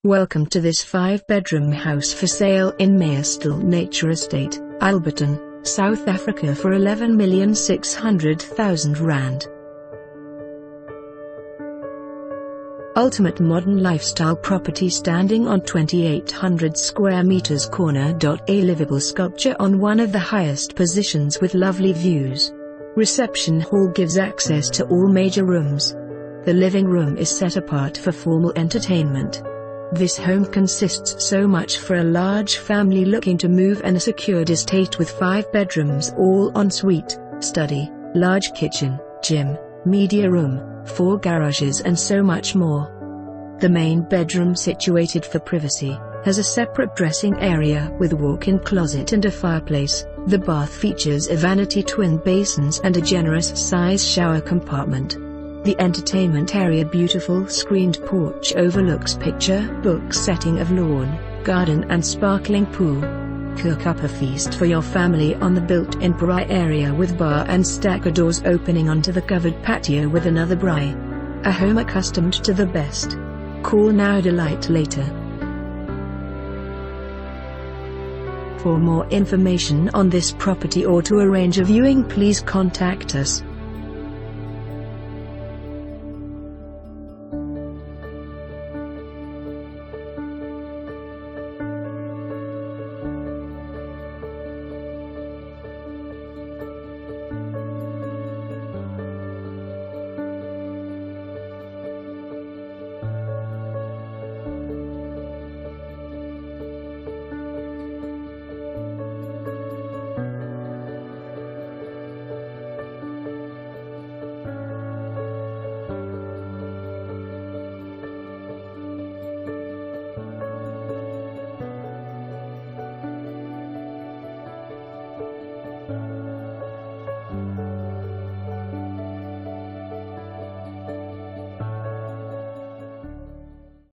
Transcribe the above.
Welcome to this 5-bedroom house for sale in Meyersdal Nature Estate, Alberton, South Africa for R11,600,000. Ultimate modern lifestyle property standing on 2,800 square meters. Corner.A livable sculpture on one of the highest positions with lovely views. Reception hall gives access to all major rooms. The living room is set apart for formal entertainment. This home consists so much for a large family looking to move, and a secured estate with 5 bedrooms, all ensuite, study, large kitchen, gym, media room, 4 garages and so much more. The main bedroom, situated for privacy, has a separate dressing area with walk-in closet and a fireplace. The bath features a vanity, twin basins and a generous size shower compartment. The entertainment area, beautiful screened porch, overlooks picture book setting of lawn, garden and sparkling pool. Cook up a feast for your family on the built-in braai area with bar and stacker doors opening onto the covered patio with another braai. A home accustomed to the best. Call now, delight later. For more information on this property or to arrange a viewing, please contact us.